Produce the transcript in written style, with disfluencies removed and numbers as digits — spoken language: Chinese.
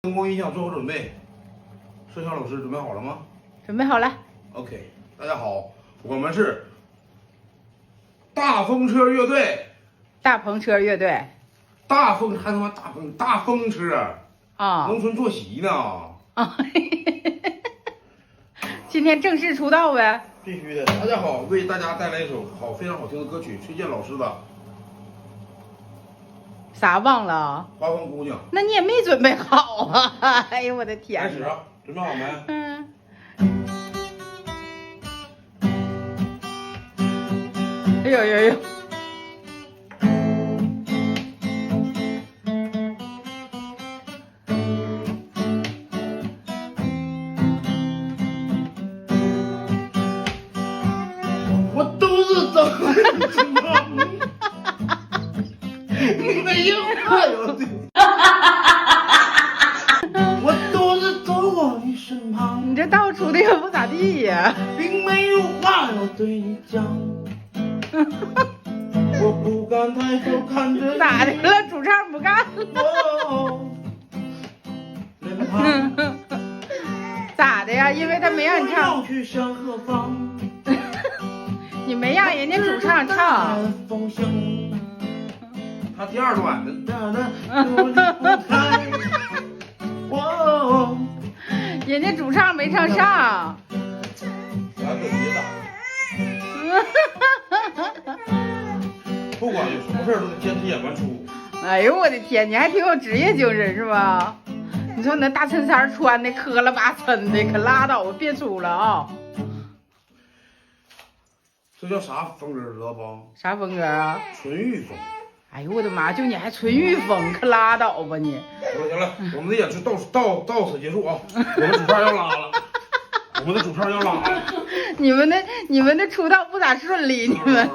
灯光音响做好准备，摄像老师准备好了吗？准备好了。OK， 大家好，我们是大风车乐队。大篷车乐队大风还他妈大风车啊，农村坐席呢啊！今天正式出道呗？必须的。大家好，为大家带来一首非常好听的歌曲，崔健老师的啥忘了？ 《花房姑娘》。那你也没准备好啊！哎呦我的天！开始啊，准备好没？嗯。哎呦呦呦！我都是走你身旁，没有话要对。我都是走过你身旁，你这道出的也不咋地呀。并没有话要对你讲。我不敢抬头看着你。咋的了？主唱不干了？身旁咋的呀？因为他没让你唱，要去向何方？你没让人家主唱唱。风向他第二段我人家主唱没唱上。咱可别打。不管有什么事儿都得坚持演完出。哎呦我的天，你还挺有职业精神是吧？你说你那大衬衫穿的磕了巴碜的，可拉倒吧，别出了啊！这叫啥风格知道不？啥风格啊？纯欲风。哎呦我的妈！就你还纯欲风，可拉倒吧你！行了，我们的演出到此结束啊！我们主唱要拉了，我们的主唱要拉了。你们的出道不咋顺利，你们。